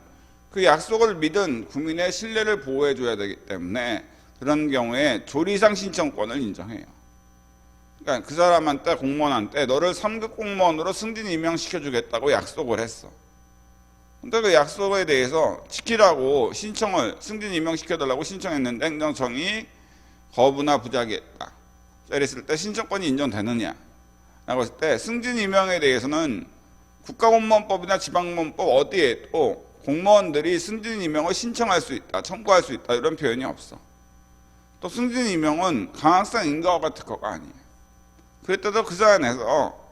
그 약속을 믿은 국민의 신뢰를 보호해줘야 되기 때문에 그런 경우에 조리상 신청권을 인정해요. 그러니까 그 사람한테, 공무원한테 너를 3급 공무원으로 승진 임명시켜주겠다고 약속을 했어. 근데 그 약속에 대해서 지키라고 신청을, 승진 임명시켜달라고 신청했는데 행정청이 거부나 부작위했다. 이랬을 때 신청권이 인정되느냐? 라고 했을 때 승진 임명에 대해서는 국가공무원법이나 지방공무원법 어디에도 공무원들이 승진 임명을 신청할 수 있다, 청구할 수 있다 이런 표현이 없어. 또 승진 임명은 강학상 인가와 특허가 아니에요. 그랬더니 그 사안에서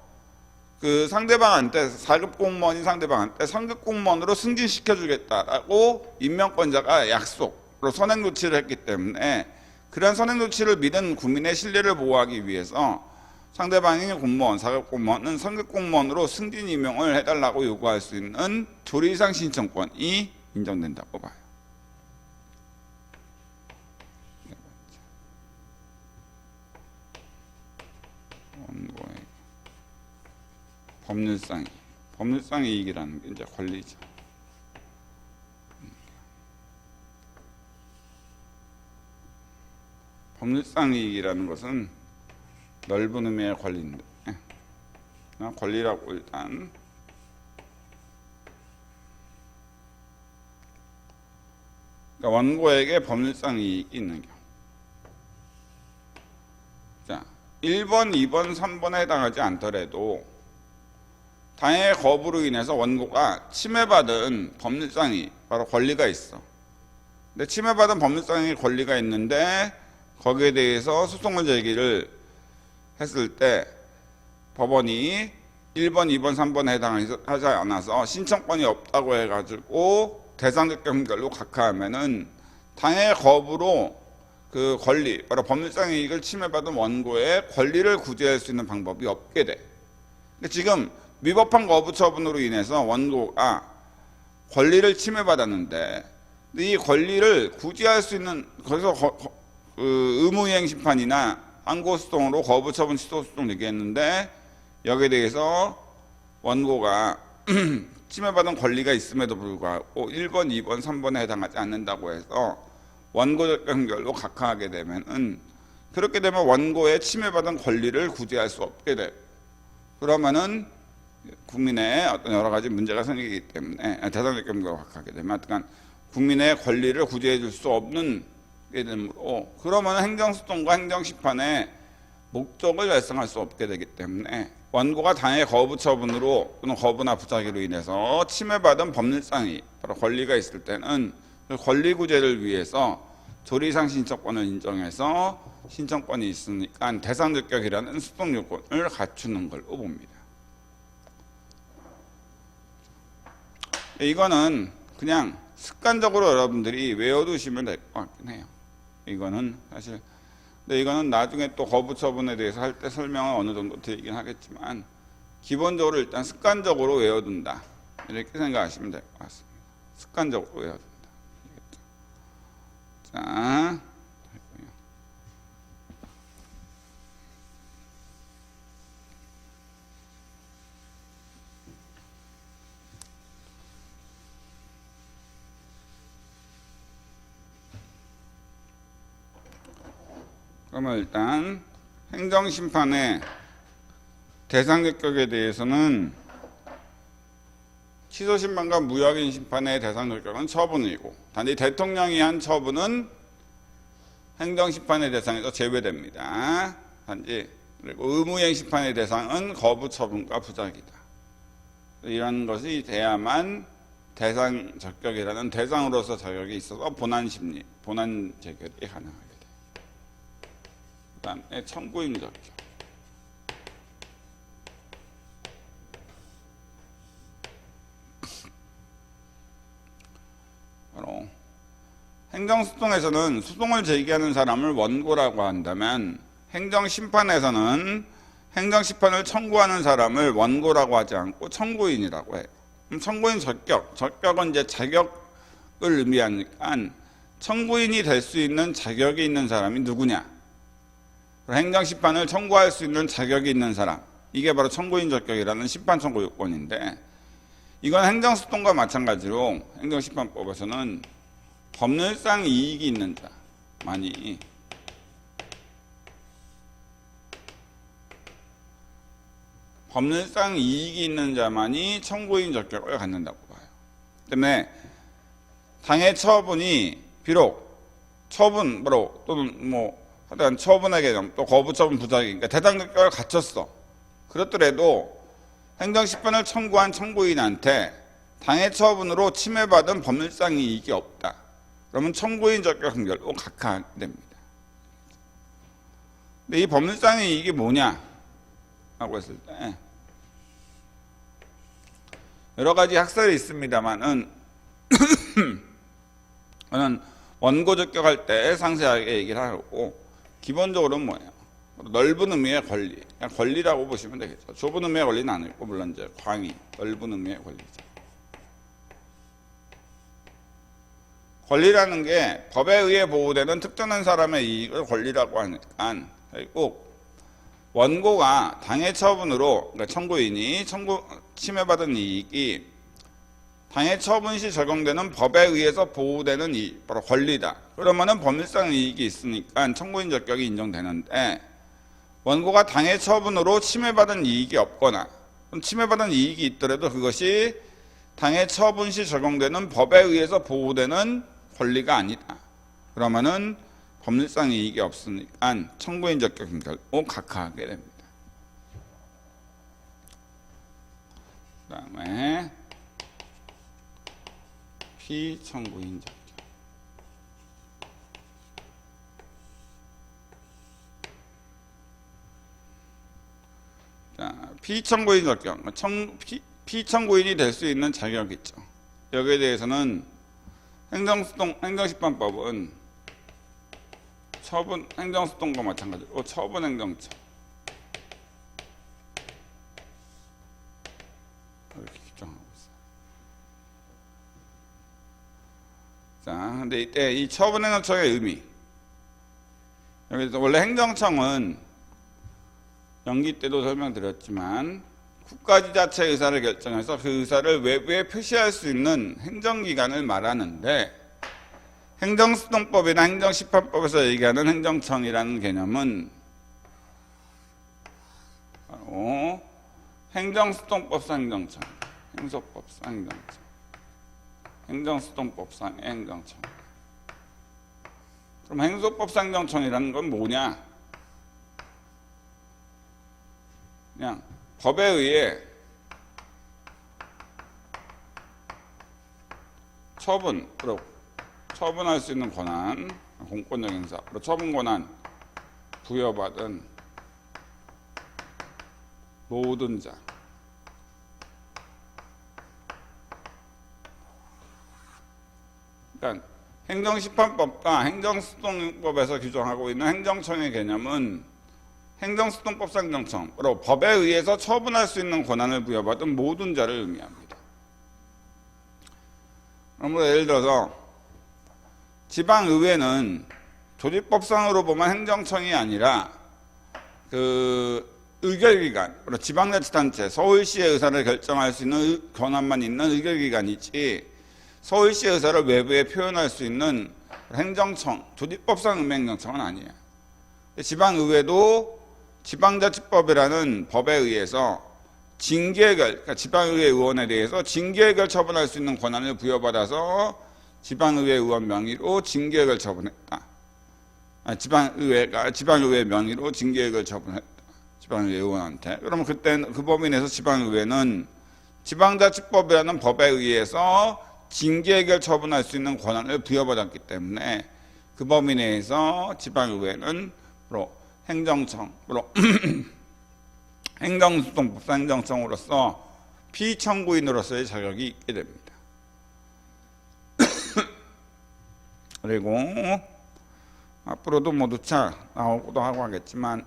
그 상대방한테 4급 공무원인 상대방한테 3급 공무원으로 승진시켜주겠다라고 임명권자가 약속으로 선행조치를 했기 때문에 그런 선행조치를 믿은 국민의 신뢰를 보호하기 위해서 상대방이 공무원, 4급 공무원은 3급 공무원으로 승진 임명을 해달라고 요구할 수 있는 조리상 신청권이 인정된다고 봐요. 법률상, 법률상 이익이라는 게 이제 권리죠. 법률상 이익이라는 것은 넓은 의미의 권리인데 그냥 권리라고 일단. 그러니까 원고에게 법률상 이익이 있는 경우. 자, 1번, 2번, 3번에 해당하지 않더라도 당해의 거부로 인해서 원고가 침해받은 법률상이 바로 권리가 있어. 근데 침해받은 법률상의 권리가 있는데 거기에 대해서 소송을 제기를 했을 때 법원이 1번, 2번, 3번에 해당하지 않아서 신청권이 없다고 해가지고 대상적 경결로 각하하면은 당해의 거부로 그 권리, 바로 법률상 이익을 침해받은 원고의 권리를 구제할 수 있는 방법이 없게 돼. 근데 지금 위법한 거부 처분으로 인해서 원고가 권리를 침해받았는데 이 권리를 구제할 수 있는, 거기서 의무이행 심판이나 항고소송으로 거부 처분 취소 소송 얘기했는데 여기에 대해서 원고가 침해받은 권리가 있음에도 불구하고 1번, 2번, 3번에 해당하지 않는다고 해서 원고적 경결로 각하하게 되면은, 그렇게 되면 원고의 침해받은 권리를 구제할 수 없게 돼. 그러면은 국민의 어떤 여러 가지 문제가 생기기 때문에 대상적 경결로 각하하게 되면 하여간 국민의 권리를 구제해 줄 수 없는 게 되므로, 그러면 행정소송과 행정심판의 목적을 달성할 수 없게 되기 때문에 원고가 당해 거부 처분으로 또는 거부나 부작위로 인해서 침해받은 법률상이 바로 권리가 있을 때는 그 권리 구제를 위해서 조리상 신청권을 인정해서 신청권이 있으니까 대상적격이라는 소송 요건을 갖추는 걸로 봅니다. 이거는 그냥 습관적으로 여러분들이 외워두시면 될 것 같긴 해요. 이거는 사실, 근데 이거는 나중에 또 거부 처분에 대해서 할 때 설명을 어느 정도 드리긴 하겠지만 기본적으로 일단 습관적으로 외워둔다, 이렇게 생각하시면 될 것 같습니다. 습관적으로 외워둔다. 자, 그러면 일단 행정심판의 대상적격에 대해서는 취소심판과 무효확인 심판의 대상적격은 처분이고, 단지 대통령이 한 처분은 행정심판의 대상에서 제외됩니다. 단지, 그리고 의무이행 심판의 대상은 거부 처분과 부작이다. 이런 것이 돼야만 대상적격이라는 대상으로서 자격이 있어서 본안심리, 본안 재결이 가능하게 돼. 그 다음에 청구인 적격. 바로 행정소송에서는 소송을 제기하는 사람을 원고라고 한다면, 행정심판에서는 행정심판을 청구하는 사람을 원고라고 하지 않고 청구인이라고 해요. 그럼 청구인 적격은 이제 자격을 의미하니까 청구인이 될 수 있는 자격이 있는 사람이 누구냐? 행정심판을 청구할 수 있는 자격이 있는 사람, 이게 바로 청구인 적격이라는 심판 청구 요건인데, 이건 행정소송과 마찬가지로 행정심판법에서는 법률상 이익이 있는 자만이 법률상 이익이 있는 자만이 청구인 적격을 갖는다고 봐요. 때문에 당해 처분이 비록 처분으로 또는 뭐 하여간 처분의 개념, 또 거부처분 부작위, 그러니까 대상적격을 갖췄어. 그렇더라도 행정심판을 청구한 청구인한테 당해 처분으로 침해받은 법률상 이익이 없다. 그러면 청구인 적격 판결로 각하하게 됩니다. 근데 이 법률상 이익이 뭐냐? 라고 했을 때 여러 가지 학설이 있습니다만은 저는 원고 적격할 때 상세하게 얘기를 하고, 기본적으로는 뭐예요? 넓은 의미의 권리, 그냥 권리라고 보시면 되겠죠. 좁은 의미의 권리는 아니고, 물론 이제 광의, 넓은 의미의 권리죠. 권리라는 게 법에 의해 보호되는 특정한 사람의 이익을 권리라고 하니까, 결국 원고가 당해 처분으로, 그러니까 청구인이 침해받은 이익이 당해 처분 시 적용되는 법에 의해서 보호되는 이익, 바로 권리다. 그러면은 법률상 이익이 있으니까 청구인 적격이 인정되는데, 원고가 당해 처분으로 침해받은 이익이 없거나 침해받은 이익이 있더라도 그것이 당해 처분 시 적용되는 법에 의해서 보호되는 권리가 아니다. 그러면은 법률상 이익이 없으니까 청구인 적격 결로 각하하게 됩니다. 그 다음에 피청구인 적격. 자, 피청구인 적격. 피청구인이 될 수 있는 자격이 있죠. 여기에 대해서는 행정시판법은 처분 행정소송과 마찬가지로 처분행정처 이렇게 규정하고 있어요. 자, 근데 이때 이 처분행정처의 의미, 여기서 원래 행정청은 연기 때도 설명드렸지만 국가지자체 의사를 결정해서 그 의사를 외부에 표시할 수 있는 행정기관을 말하는데, 행정소송법이나 행정시판법에서 얘기하는 행정청이라는 개념은 바로 행정소송법상 행정청, 행소법상 행정청, 행정소송법상의 행정청. 그럼 행소법상 행정청이라는 건 뭐냐? 그냥 법에 의해 처분할 수 있는 권한, 공권력 행사, 처분 권한 부여받은 모든 자. 그러니까 행정시판법과 행정소송법에서 규정하고 있는 행정청의 개념은 행정소송법상 행정청, 법에 의해서 처분할 수 있는 권한을 부여받은 모든 자를 의미합니다. 그러므로 예를 들어서 지방의회는 조직법상으로 보면 행정청이 아니라 그 의결기관, 지방자치단체, 서울시의 의사를 결정할 수 있는 권한만 있는 의결기관이지 서울시의 의사를 외부에 표현할 수 있는 행정청, 조직법상 의미 행정청은 아니에요. 지방의회도 지방자치법이라는 법에 의해서 징계결, 그러니까 지방의회 의원에 대해서 징계결 처분할 수 있는 권한을 부여받아서 지방의회 의원 명의로 징계결 처분했다. 지방의회 명의로 징계결 처분했다. 지방의회 의원한테. 그러면 그때는 그 법인에서 지방의회는 지방자치법이라는 법에 의해서 징계결 처분할 수 있는 권한을 부여받았기 때문에 그 범위 내에서 지방의회는 행정청으로 행정소송법상 행정청으로서 피청구인으로서의 자격이 있게 됩니다. 그리고 앞으로도 뭐 누차 나오기도 하고 하겠지만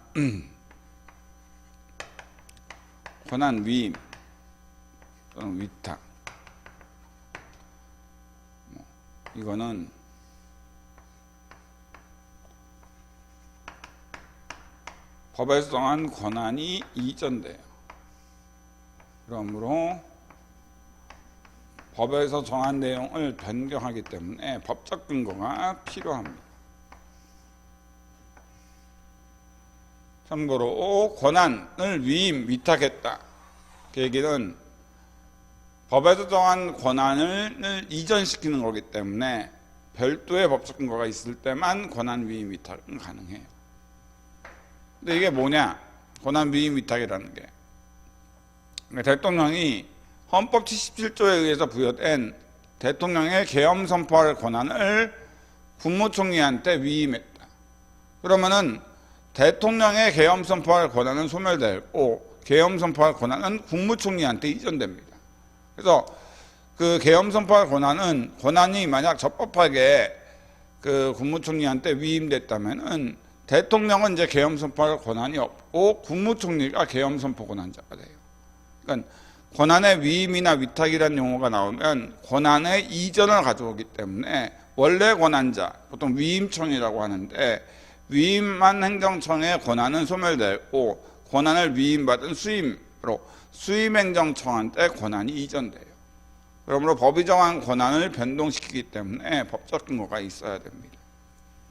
권한 위임 또는 위탁, 이거는 법에서 정한 권한이 이전돼요. 그러므로 법에서 정한 내용을 변경하기 때문에 법적 근거가 필요합니다. 참고로 권한을 위임, 위탁했다. 그 얘기는 법에서 정한 권한을 이전시키는 거기 때문에 별도의 법적 근거가 있을 때만 권한 위임, 위탁은 가능해요. 근데 이게 뭐냐? 권한 위임, 위탁이라는 게. 대통령이 헌법 77조에 의해서 부여된 대통령의 계엄 선포할 권한을 국무총리한테 위임했다. 그러면은 대통령의 계엄 선포할 권한은 소멸되고 계엄 선포할 권한은 국무총리한테 이전됩니다. 그래서 그 계엄 선포할 권한이 만약 적법하게 그 국무총리한테 위임됐다면은 대통령은 이제 계엄 선포할 권한이 없고 국무총리가 계엄 선포 권한자가 돼요. 그러니까 권한의 위임이나 위탁이라는 용어가 나오면 권한의 이전을 가져오기 때문에 원래 권한자, 보통 위임청이라고 하는데 위임한 행정청의 권한은 소멸되고 권한을 위임받은 수임행정청한테 권한이 이전돼요. 그러므로 법이 정한 권한을 변동시키기 때문에 법적 근거가 있어야 됩니다.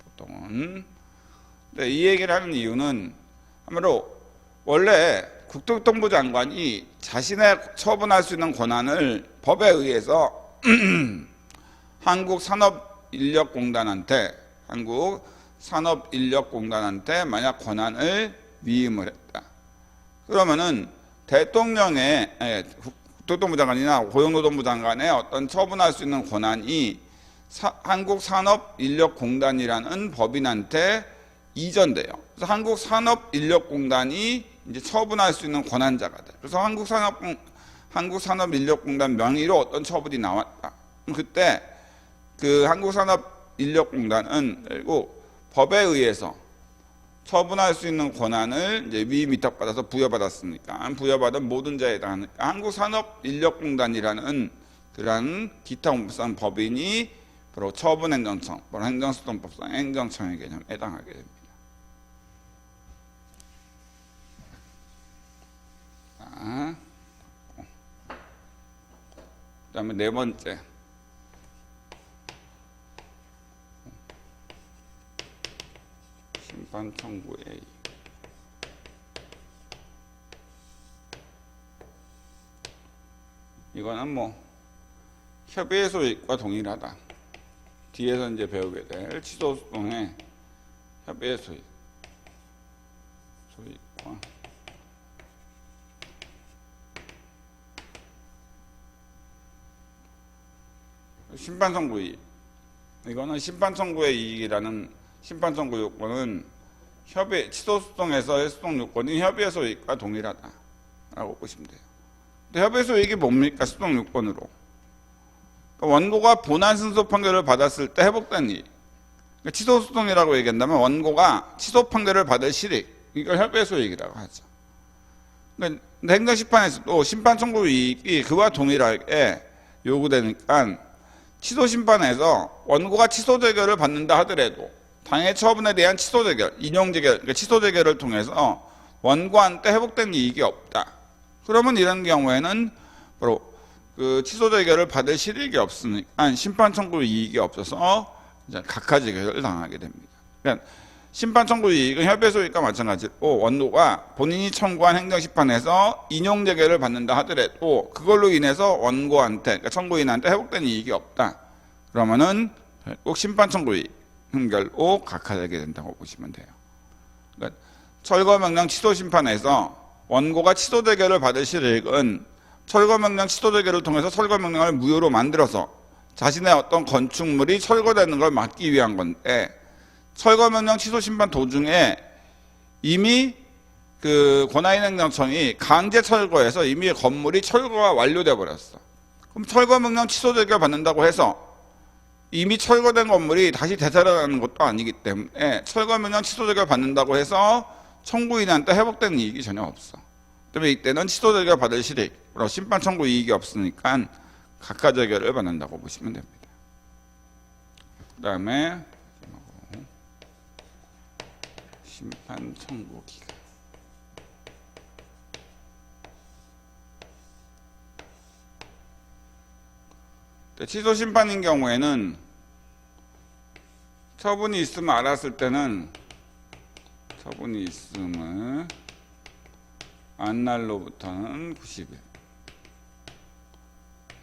보통은. 근데 이 얘기를 하는 이유는 아무래도 원래 국토교통부 장관이 자신의 처분할 수 있는 권한을 법에 의해서 한국산업인력공단한테 만약 권한을 위임을 했다. 그러면은 대통령의 국토교통부 장관이나 고용노동부 장관의 어떤 처분할 수 있는 권한이 한국산업인력공단이라는 법인한테 이전돼요. 그래서 한국산업인력공단이 이제 처분할 수 있는 권한자가 돼. 그래서 한국산업인력공단 명의로 어떤 처분이 나왔다. 그때 그 한국산업인력공단은 그리고 법에 의해서 처분할 수 있는 권한을 이제 위임 위탁받아서 부여받았으니까 부여받은 모든 자에 해당하니까 한국산업인력공단이라는 그러한 기타 공법상 법인이 바로 처분행정청, 바로 행정소송법상 행정청의 개념에 해당하게 됩니다. 자, 그다음에 네 번째. 심판 청구의 이익. 이거는 뭐 협의의 소익과 동일하다. 뒤에서 이제 배우게 될 취소 소송의 협의의 소익과 심판 청구 이익. 이거는 심판 청구의 이익이라는 심판 청구 요건은 취소 소송에서의 소송 요건인 협의의 소익과 동일하다라고 보시면 돼요. 근데 협의의 소익이 뭡니까? 소송 요건으로. 그러니까 원고가 본안 승소 판결을 받았을 때 회복된 이익. 그러니까 취소 소송이라고 얘기한다면 원고가 취소 판결을 받을 실익. 이걸 협의의 소익이라고 하죠. 그러니까 행정심판에서도 심판 청구 이익이 그와 동일하게 요구되니까 취소 심판에서 원고가 취소 재결을 받는다 하더라도 당해 처분에 대한 취소 재결, 인용 재결, 그러니까 취소 재결을 통해서 원고한테 회복된 이익이 없다. 그러면 이런 경우에는 바로 그 취소 재결을 받을 실익이 없으니까 심판 청구 이익이 없어서 이제 각하 재결을 당하게 됩니다. 그러니까 심판 청구 이익은 협의 소익과 마찬가지로 원고가 본인이 청구한 행정심판에서 인용 재결을 받는다 하더라도 그걸로 인해서 원고한테, 그러니까 청구인한테 회복된 이익이 없다. 그러면은 꼭 심판 청구 이익 흥결로 각하되게 된다고 보시면 돼요. 그러니까 철거명령 취소 심판에서 원고가 취소 재결을 받을 실익은 철거명령 취소 재결을 통해서 철거명령을 무효로 만들어서 자신의 어떤 건축물이 철거되는 걸 막기 위한 건데 철거명령 취소 심판 도중에 이미 그 권한행정청이 강제 철거해서 이미 건물이 철거가 완료돼 버렸어. 그럼 철거명령 취소 재결 받는다고 해서 이미 철거된 건물이 다시 되살아나는 것도 아니기 때문에 철거명령 취소 재결 받는다고 해서 청구인한테 회복된 이익이 전혀 없어. 때문에 이때는 취소 재결 받을 실익, 심판 청구 이익이 없으니까 각하 재결을 받는다고 보시면 됩니다. 그 다음에 심판 청구 기간. 취소 심판인 경우에는 처분이 있음을 알았을 때는 처분이 있음을 안날로부터는 90일.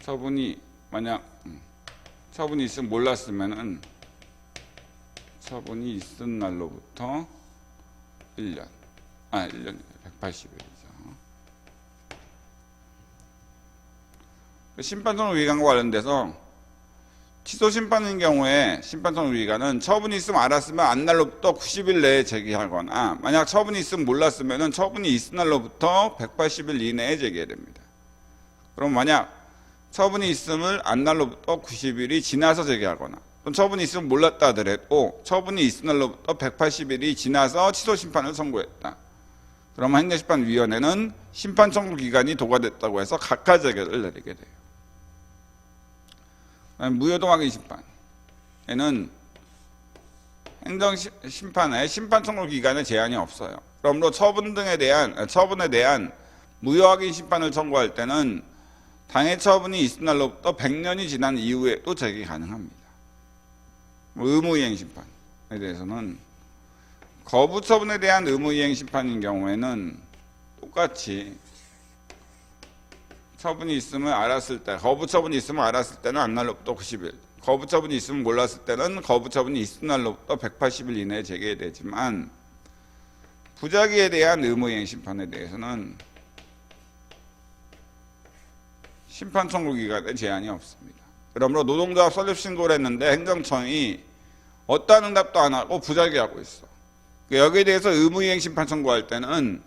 처분이 만약 처분이 있음 몰랐으면은 처분이 있은 날로부터 1년. 1년 180일이죠. 심판청구 기간과 관련돼서 취소 심판인 경우에 심판청구 기간은 처분이 있으면 알았으면 안날로부터 90일 내에 제기하거나 만약 처분이 있으면 몰랐으면 처분이 있은 날로부터 180일 이내에 제기해야 됩니다. 그럼 만약 처분이 있음을 안날로부터 90일이 지나서 제기하거나 또 처분이 있으면 몰랐다 하더라도 처분이 있은 날로부터 180일이 지나서 취소 심판을 청구했다. 그러면 행정심판위원회는 심판 청구 기간이 도과됐다고 해서 각하 재결을 내리게 돼요. 무효동 확인 심판에는 행정심판의 심판 청구 기간에 제한이 없어요. 그러므로 처분에 대한 무효 확인 심판을 청구할 때는 당해 처분이 있은 날로부터 100년이 지난 이후에도 제기 가능합니다. 의무이행 심판에 대해서는 거부 처분에 대한 의무이행 심판인 경우에는 똑같이 처분이 있으면 알았을 때, 거부 처분이 있으면 알았을 때는 안날로부터 90일, 거부 처분이 있으면 몰랐을 때는 거부 처분이 있은 날로부터 180일 이내에 제기되지만 부작위에 대한 의무이행 심판에 대해서는 심판 청구 기간에 제한이 없습니다. 그러므로 노동조합 설립 신고를 했는데 행정청이 어떠한 응답도 안 하고 부작위하고 있어. 여기에 대해서 의무이행 심판 청구할 때는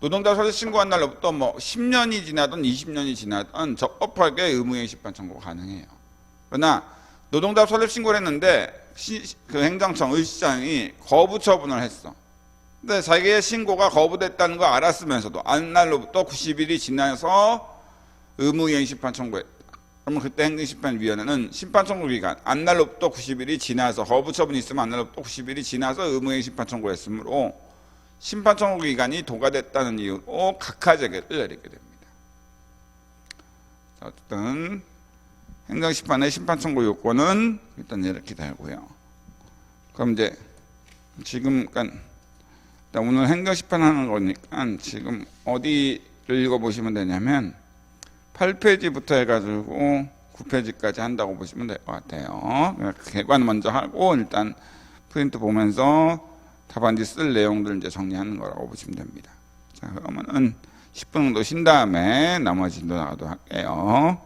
노동조합 설립 신고한 날로부터 10년이 지나든 20년이 지나든 적법하게 의무이행 심판 청구가 가능해요. 그러나 노동조합 설립 신고를 했는데 그 행정청 의시장이 거부 처분을 했어. 근데 자기의 신고가 거부됐다는 거 알았으면서도 안날로부터 90일이 지나서 의무이행 심판 청구했다. 그러면 그때 행정심판위원회는 심판 청구 기간 안날로부터 90일이 지나서 거부 처분이 있으면 안날로부터 90일이 지나서 의무이행 심판 청구했으므로 심판 청구 기간이 도과됐다는 이유로 각하재개를 내리게 됩니다. 자, 어쨌든 행정심판의 심판 청구 요건은 일단 이렇게 되고요. 그럼 이제 지금 그러니까 오늘 행정심판하는 거니까 지금 어디를 읽어보시면 되냐면 8페이지부터 해가지고 9페이지까지 한다고 보시면 될 것 같아요. 개관 먼저 하고 일단 프린트 보면서 답안지 쓸 내용들 이제 정리하는 거라고 보시면 됩니다. 자, 그러면은 10분 정도 쉰 다음에 나머지 진도 나가도록 할게요.